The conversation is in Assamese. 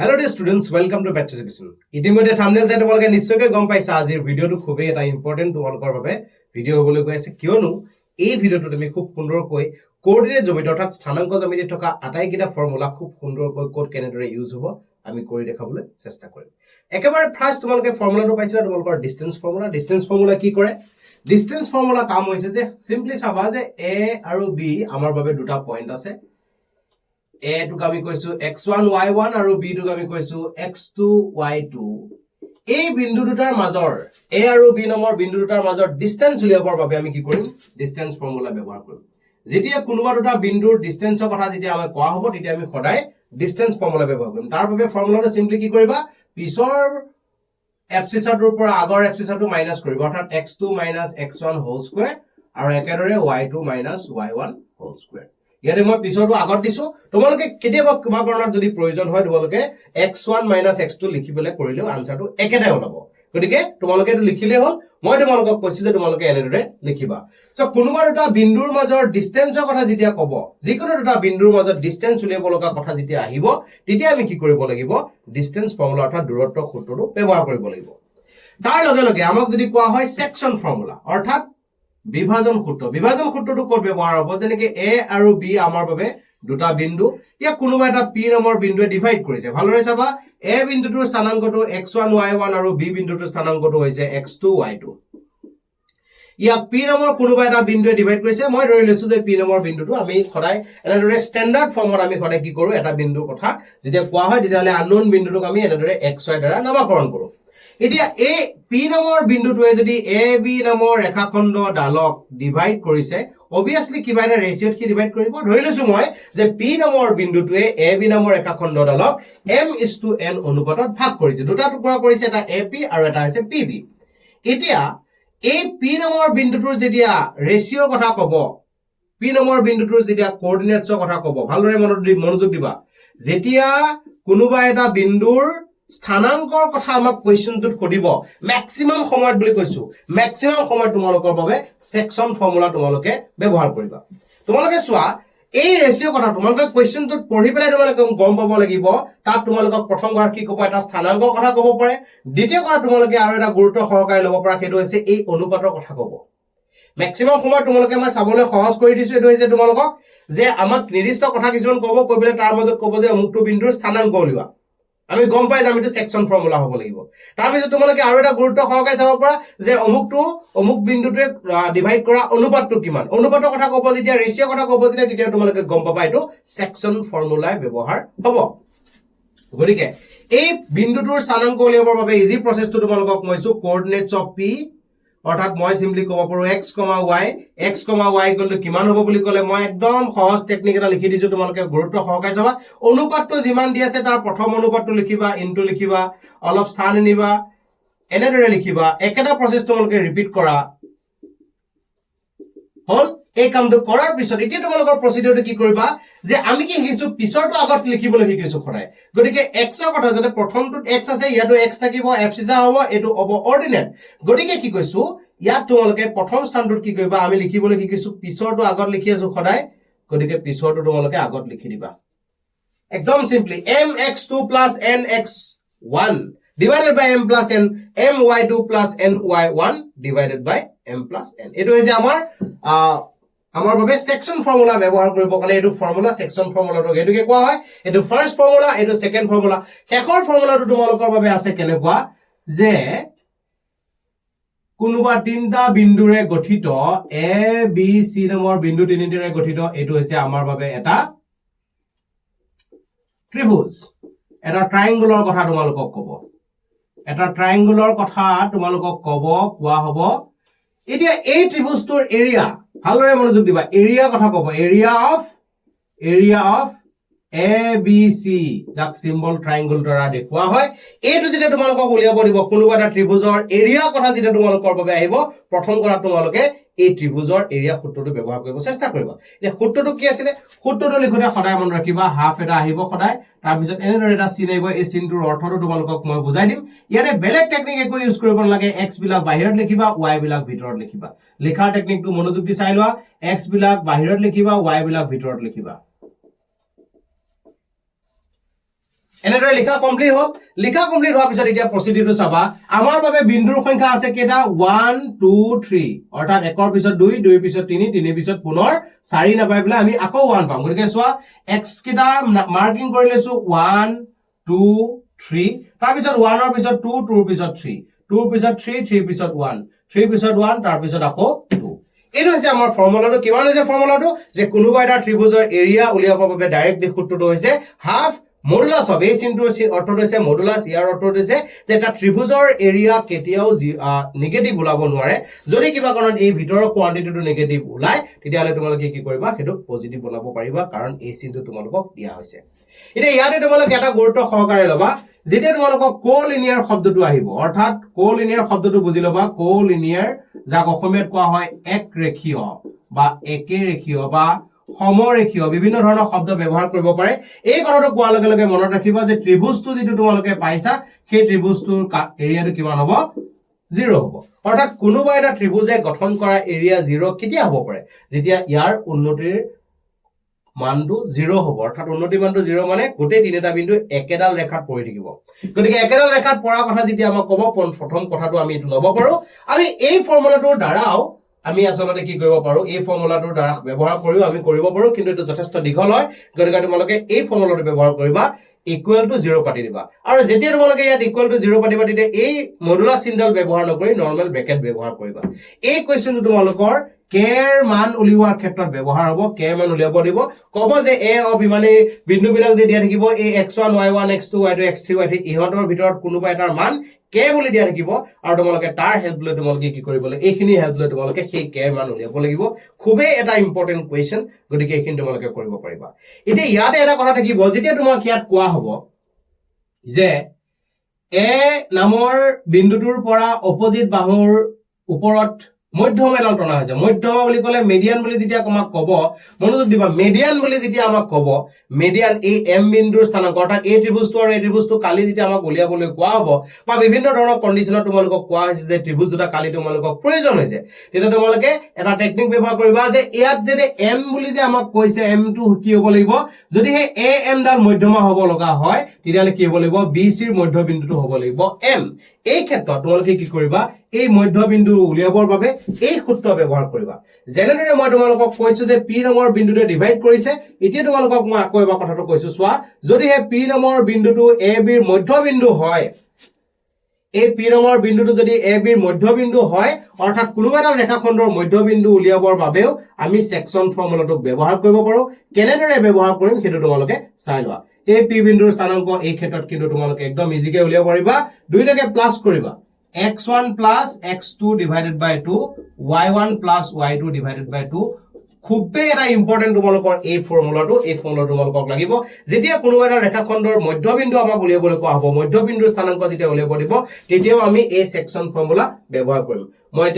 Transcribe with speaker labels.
Speaker 1: Hello dear students, welcome to Maths Education. ইতিমধ্যে থাম্বনেল চাই তোমালোকে নিশ্চয়কৈ গম পাইছা আজিৰ ভিডিওটো খুবেই এটা ইম্পৰ্টেন্ট তোমালোকৰ বাবে ভিডিও হ'বলৈ গৈ আছে কিয়নো এই ভিডিওটো তুমি খুব সুন্দৰকৈ কোঅৰ্ডিনেট জ্যামিতি অৰ্থাৎ স্থানাংক জ্যামিতিত থকা আটাইকেইটা ফৰ্মুলা খুব সুন্দৰকৈ কোড কেনেদৰে ইউজ হ'ব আমি কৰি দেখাবলৈ চেষ্টা কৰিম। একেবাৰে ফাৰ্স্ট তোমালোকে ফৰ্মুলাটো পাইছিলা তোমালোকৰ ডিসটেন্স ফৰ্মুলা কি কৰে? ডিসটেন্স ফৰ্মুলা কাম হৈছে যে সিম্পলি চাবা যে a আৰু b আমাৰ বাবে দুটা পইণ্ট আছে। A to আমি কৈছো x1 y1 আৰু b to আমি কৈছো x2 y2 এই বিন্দু দুটাৰ মাজৰ a আৰু b নামৰ বিন্দু দুটাৰ মাজৰ ডিসটেন্স উলিয়াবৰ বাবে আমি কি কৰিম ডিসটেন্স ফৰ্মুলা ব্যৱহাৰ কৰিম। যেতিয়া কোনোবা দুটা বিন্দুৰ ডিসটেন্সৰ কথা যেতিয়া আমি কোৱা হ'ব তেতিয়া আমি সদায় ডিসটেন্স ফৰ্মুলা ব্যৱহাৰ কৰিম। তাৰ বাবে ফৰ্মুলাটো সিম্পলি কি কৰিবা পিছৰ এফচিছাটোৰ পৰা আগৰ এফচিছাটো মাইনাস কৰিবা অৰ্থাৎ x2 x1 হোল স্কয়াৰ আৰু একেদৰে y2 y1 হোল স্কয়াৰ। ইয়াতে মই পিছৰটো আগত দিছো তোমালোকে কেতিয়াবা কিবা কাৰণত যদি প্ৰয়োজন হয় তোমালোকে x1 x2 লিখিবলৈ কৰিলেও আনসাৰটো একেটাই ওলাব। গতিকে তোমালোকে এটো লিখিলে হ'ল মই তোমালোকক কৈছো যে তোমালোকে এনেদৰে লিখিবা। সো কোনোবা দুটা বিন্দুৰ মাজৰ ডিসটেন্সৰ কথা যেতিয়া ক'ব যিকোনো দুটা বিন্দুৰ মাজৰ ডিসটেন্স উলিয়াব লগা কথা যেতিয়া আহিব তেতিয়া আমি কি কৰিব লাগিব ডিসটেন্স ফৰ্মুলা অৰ্থাৎ দূৰত্ব সূত্ৰটো ব্যৱহাৰ কৰিব লাগিব। তাৰ লগে লগে আমাক যদি কোৱা হয় সেকশন ফৰ্মুলা অৰ্থাৎ বিভাজন সূত্ৰটো ক'ত ব্যৱহাৰ হ'ব যেনেকৈ a আৰু b আমাৰ বাবে দুটা বিন্দু ইয়া কোনোবা এটা p নামৰ বিন্দুৱে ডিভাইড কৰিছে ভালদৰে চাবা a বিন্দুটোৰ স্থানাংকটো x1 y1 আৰু b বিন্দুটোৰ স্থানাংকটো হৈছে x2 y2 ইয়া p নামৰ কোনোবা এটা বিন্দুৱে ডিভাইড কৰিছে মই ধৰি লৈছো যে p নামৰ বিন্দুটো আমি সদায় এনেদৰে স্ট্যান্ডাৰ্ড ফৰ্মত আমি সদায় কি কৰো এটা বিন্দুৰ কথা যেতিয়া কোৱা হয় তেতিয়ালে আননোন বিন্দুটোক আমি এনেদৰে xy দ্বাৰা নামকৰণ কৰো। এতিয়া এই p নামৰ বিন্দুটোৱে যদি ab নামৰ ৰেখাখণ্ড ডালক ডিভাইড কৰিছে obviously কিবা এটা ৰেশিওত কি ডিভাইড কৰিব ধৰি লৈছো মই যে p নামৰ বিন্দুটোৱে ab নামৰ ৰেখাখণ্ড ডালক m:n অনুপাতত ভাগ কৰিছে দুটা টুকুৰা কৰিছে এটা ap আৰু এটা হৈছে pb। এতিয়া এই p নামৰ বিন্দুটোৰ যেতিয়া ৰেশিওৰ কথা ক'ব p নামৰ বিন্দুটোৰ যেতিয়া কোঅৰ্ডিনেটছৰ কথা ক'ব ভালদৰে মনোযোগ দিবা যেতিয়া কোনোবা এটা বিন্দুৰ স্থানাংকৰ কথা আমাক কোৱেশ্চনটোত সুধিব ম্যাক্সিমাম সময়ত বুলি কৈছো ম্যাক্সিমাম সময়ত তোমালোকৰ বাবে সেকশন ফৰ্মুলা তোমালোকে ব্যৱহাৰ কৰিবা। তোমালোকে চোৱা এই ৰেশিও কথা তোমালোকে কোৱেশ্চনটোত পঢ়ি পেলাই তোমালোকে গম পাব লাগিব তাত তোমালোকক প্ৰথম কথা কি ক'ব এটা স্থানাংকৰ কথা ক'ব পাৰে দ্বিতীয় কথা তোমালোকে আৰু এটা গুৰুত্ব সহকাৰে ল'ব পৰা সেইটো হৈছে এই অনুপাতৰ কথা ক'ব। ম্যাক্সিমাম সময়ত তোমালোকে মই চাবলৈ সহজ কৰি দিছো এটো হৈছে তোমালোকক যে আমাক নিৰ্দিষ্ট কথা কিছুমান ক'ব কৈ পেলাই তাৰ মাজত ক'ব যে অমুকটো বিন্দুৰ স্থানাংক উলিওৱা আমি গম পাই যাম এটো সেকশন ফৰ্মুলা হ'ব লাগিব। তাৰ পিছত তোমালোকে আৰু এটা গুৰুত্ব সহকাৰে চাব পৰা যে অমুক বিন্দুটোৱে ডিভাইড কৰা অনুপাতটো কিমান অনুপাতৰ কথা ক'ব যেতিয়া ৰেশিও কথা ক'ব তেতিয়া তোমালোকে গম পাবা এটো সেকশন ফৰ্মুলাই ব্যৱহাৰ হ'ব। গতিকে এই বিন্দুটোৰ স্থানাংক উলিয়াবৰ বাবে ইজি প্ৰসেসটো তোমালোকক কৈছো কোঅৰ্ডিনেটছ অফ p অৰ্থাৎ মই সিম্পলি ক'ব পাৰো x, y ইকুৱেল কিমান হ'ব বুলি ক'লে মই একদম সহজ টেকনিক এটা লিখি দিছো তোমালোকে গুৰুত্ব সহকাৰে চাবা অনুপাতটো যিমান দি আছে তাৰ প্ৰথম অনুপাতটো লিখিবা ইনটু লিখিবা অলপ স্থান আনিবা এনেদৰে লিখিবা একেটা প্ৰসেস তোমালোকে ৰিপিট কৰা হল। এই কামটো কৰাৰ পিছত এতিয়া তোমালোকৰ প্ৰসিডিউৰটো কি কৰিবা যে আমি কি শিকিছো পিছৰটো আগত লিখিবলৈ শিকিছো খৰাই গতিকে x ৰ কথা যদি প্ৰথমটোত x আছে ইয়াতো x থাকিব এফচিছা হ'ব এটো হ'ব অৰ্ডিনেট গতিকে কি কৈছো ইয়াত তোমালোকে প্ৰথম স্থানটোত কি কৰিবা আমি লিখিবলৈ শিকিছো পিছৰটো আগত লিখি আছো খৰাই গতিকে পিছৰটো তোমালোকে আগত লিখি দিবা একদম simply mx2 + nx1 divided by m plus n my2 plus ny1 divided by m plus n এটো হৈছে আমাৰ বাবে সেকশন ফৰ্মুলা ব্যৱহাৰ কৰিব কাৰণে এটো ফৰ্মুলা সেকশন ফৰ্মুলাটো এটোকে কোৱা হয় এটো ফাৰ্স্ট ফৰ্মুলা এটো সেকেন্ড ফৰ্মুলা শেষৰ ফৰ্মুলাটো তোমালোকৰ বাবে আছে কেনেকুৱা যে কোনোবা তিনটা বিন্দুৰে গঠিত a b c নামৰ বিন্দু তিনিটাৰে গঠিত এটো হৈছে আমাৰ বাবে এটা ত্ৰিভুজ এটা ট্ৰায়াঙ্গলৰ কথা তোমালোকক ক'ব এটা ট্ৰায়াঙ্গলৰ কথা তোমালোকক কোৱা হ'ব। এতিয়া এই ত্ৰিভুজটোৰ এৰিয়া ভালদৰে মনোযোগ দিবা এৰিয়া কথা ক'ব area of a b c যাক সিম্বল ট্ৰায়াঙ্গল দ্বাৰা দেখুওৱা হয় এইটো যেতিয়া তোমালোকক উলিয়াব দিব কোনোবা এটা ত্ৰিভুজৰ এৰিয়া কথা যেতিয়া তোমালোকৰ বাবে আহিব প্ৰথম কথা তোমালোকে এই ত্ৰিভুজৰ এৰিয়া সূত্ৰটো ব্যৱহাৰ কৰিব চেষ্টা কৰিবা। এতিয়া সূত্ৰটো কি আছিল সূত্ৰটো লিখোতে সদায় মনত ৰাখিবা হাফ এটা আহিব সদায় তাৰ পিছত এনেদৰে এটা চিন আহিব এই চিনটোৰ অৰ্থটো তোমালোকক মই বুজাই দিম ইয়াতে বেলেগ টেকনিক একো ইউজ কৰিব নালাগে x বিলাক বাহিৰত লিখিবা y বিলাক ভিতৰত লিখিবা লিখাৰ টেকনিকটো মনোযোগ দি চাই লোৱা x বিলাক বাহিৰত লিখিবা y বিলাক ভিতৰত লিখিবা এনেদৰে লিখা কমপ্লিট হ'ল লিখা কমপ্লিট হোৱাৰ পিছত এতিয়া প্ৰচিডিউৰটো চাবা আমাৰ বাবে বিন্দুৰ সংখ্যা আছে কেইটা 1 2 3 অৰ্থাৎ 1 ৰ পিছত 2 2 ৰ পিছত 3 3 ৰ পিছত পুনৰ 4 নাপাই পেলাই আমি আকৌ 1 পাম গতিকে চোৱা x কেইটা মাৰ্কিং কৰি লৈছো 1 2 3 তাৰ পিছত 1 ৰ পিছত 2 2 ৰ পিছত 3 2 ৰ পিছত 3 3 ৰ পিছত 1 3 ৰ পিছত 1 তাৰ পিছত আকৌ 2 এইটো হৈছে আমাৰ ফৰ্মুলাটো কিমান হৈছে ফৰ্মুলাটো যে কোনোবা এটা ত্ৰিভুজৰ এৰিয়া উলিয়াবৰ বাবে ডাইৰেক্ট সূত্ৰটো হৈছে হাফ মডুলাস অফ এই চিনটোৰ অৰ্থটো হৈছে মডুলাস ইয়াৰ অৰ্থটো হৈছে যে এটা ত্ৰিভুজৰ এৰিয়া কেতিয়াও নেগেটিভ ওলাব নোৱাৰে যদি কিবা কাৰণত এই ভিতৰৰ কোৱান্টিটিটো নেগেটিভ ওলাই তেতিয়াহলে তোমালোকে কি কৰিবা সেইটো পজিটিভ বনাব পাৰিবা কাৰণ এই চিনটো তোমালোকক দিয়া হৈছে এতিয়া ইয়াতে তোমালোকে এটা গুৰুত্ব সহকাৰে ল'বা যেতিয়া তোমালোকক কোলিনিয়াৰ শব্দটো আহিব অৰ্থাৎ কোলিনিয়াৰ শব্দটো বুজি ল'বা কোলিনিয়াৰ যাক অসমীয়াত কোৱা হয় একৰেখীয় বা একেৰেখীয় বা সমৰেখীয় বিভিন্ন ধৰণৰ শব্দ ব্যৱহাৰ কৰিব পাৰে এই কথাটো কোৱাৰ লগে লগে মনত ৰাখিবা যে ত্ৰিভুজটো যেটো তোমালোকে পাইছা সেই ত্ৰিভুজটোৰ এৰিয়াটো কিমান হ'ব 0 হ'ব অৰ্থাৎ কোনোবা এটা ত্ৰিভুজে গঠন কৰা এৰিয়া 0 কেতিয়া হ'ব পাৰে যেতিয়া ইয়াৰ উন্নতিৰ মানটো 0 হ'ব অৰ্থাৎ উন্নতিৰ মানটো 0 মানে গোটেই তিনিটা বিন্দু একেডাল ৰেখাত পৰি থাকিব গতিকে একেডাল ৰেখাত পৰা কথা যেতিয়া আমাক ক'ব প্ৰথম কথাটো আমি এটো ল'ব পাৰো আমি এই ফৰ্মুলাটোৰ দ্বাৰাও আমি আসলতে কি কৰিব পাৰো এই ফৰ্মুলাটোৰ দ্বাৰা ব্যৱহাৰ কৰিও আমি কৰিব পাৰো কিন্তু এটো যথেষ্ট দীঘল হয় গতিকে তোমালোকে এই ফৰ্মুলাটো ব্যৱহাৰ কৰিবা ইকুৱেল টু 0 কাটি দিবা আৰু যেতিয়া তোমালোকে ইয়াত ইকুৱেল টু 0 পাতিবা তেতিয়া এই মডুলাস চিহ্নডাল ব্যৱহাৰ নকৰি নৰমাল ব্ৰেকেট ব্যৱহাৰ কৰিবা এই কোৱেশ্চনটো তোমালোকৰ কেৰ মান উলিওৱাৰ ক্ষেত্ৰত ব্যৱহাৰ হ'ব কে মান উলিয়াব দিব ক'ব যে এ অফ ইমানে বিন্দুবিলাক যে দিয়া থাকিব এই x1 y1 x2 y2 x3 y3 ইহঁতৰ ভিতৰত কোনোবা এটাৰ মান কে বুলি দিয়া থাকিব আৰু তোমালোকে তাৰ হেল্প লৈ তোমালোকে কি কৰিব লাগে এইখিনি হেল্প লৈ তোমালোকে সেই কে মান উলিয়াব লাগিব খুবেই এটা ইম্পৰ্টেন্ট কোৱেশ্চন গতিকে এইখিনি তোমালোকে কৰিব পাৰিবা এতিয়া ইয়াতে এটা কথা থাকিব যেতিয়া তোমাক ইয়াত কোৱা হ'ব যে এ নামৰ বিন্দুটোৰ পৰা অপোজিট বাহুৰ ওপৰত মধ্যমা এডাল টনা হৈছে মধ্যমা বুলি ক'লে মিডিয়ান বুলি যেতিয়া আমাক ক'ব মনোযোগ দিবা মিডিয়ান বুলি যেতিয়া আমাক ক'ব মিডিয়ান এই এম বিন্দুৰ স্থানাংক অৰ্থাৎ এই ত্ৰিভুজটো আৰু এই ত্ৰিভুজটো কালি যেতিয়া আমাক উলিয়াবলৈ কোৱা হ'ব বা বিভিন্ন ধৰণৰ কণ্ডিচনত তোমালোকক কোৱা হৈছে যে ত্ৰিভুজ দুটা কালি তোমালোকক প্ৰয়োজন হৈছে তেতিয়া তোমালোকে এটা টেকনিক ব্যৱহাৰ কৰিবা যে ইয়াত যদি এম বুলি যে আমাক কৈছে এম টো কি হ'ব লাগিব যদি হে এ এম ডাল মধ্যমা হ'ব লগা হয় তেতিয়ালে কি হ'ব লাগিব বি সি ৰ মধ্যবিন্দুটো হ'ব লাগিব এম এই ক্ষেত্ৰত তোমালোকে কি কৰিবা এই মধ্যবিন্দু উলিয়াবৰ বাবে এই সূত্ৰ ব্যৱহাৰ কৰিবা যেনেদৰে মই তোমালোকক কৈছো যে পি নম্বৰ বিন্দুটোৱে ডিভাইড কৰিছে এতিয়া তোমালোকক মই আকৌ এবাৰ কথাটো কৈছো চোৱা যদি হে পি নম্বৰ বিন্দুটো এ বি ৰ মধ্যবিন্দু হয় এই পি নম্বৰ বিন্দুটো যদি এ বি ৰ মধ্যবিন্দু হয় অৰ্থাৎ কোনোবা এটা ৰেখাখণ্ডৰ মধ্যবিন্দু উলিয়াবৰ বাবেও আমি সেকশন ফৰ্মুলাটো ব্যৱহাৰ কৰিব পাৰো কেনেদৰে ব্যৱহাৰ কৰিম সেইটো তোমালোকে চাই লোৱা এই পি বিন্দুৰ স্থানাংক এই ক্ষেত্ৰত কিন্তু তোমালোকে একদম ইজিকে উলিয়াব পাৰিবা দুইটাকে প্লাস কৰিবা x1 plus x2 divided by 2 y1 plus y2 divided by 2 খুবেই এটা ইম্পৰ্টেন্ট তোমালোকৰ এই ফৰ্মুলাটো তোমালোকক লাগিব যেতিয়া কোনোবা এটা ৰেখাখণ্ডৰ মধ্যবিন্দু আমাক উলিয়াবলৈ কোৱা হ'ব মধ্যবিন্দুৰ স্থানাংক যেতিয়া উলিয়াব দিব তেতিয়াও আমি এই সেকশন ফৰ্মুলা ব্যৱহাৰ কৰিম মই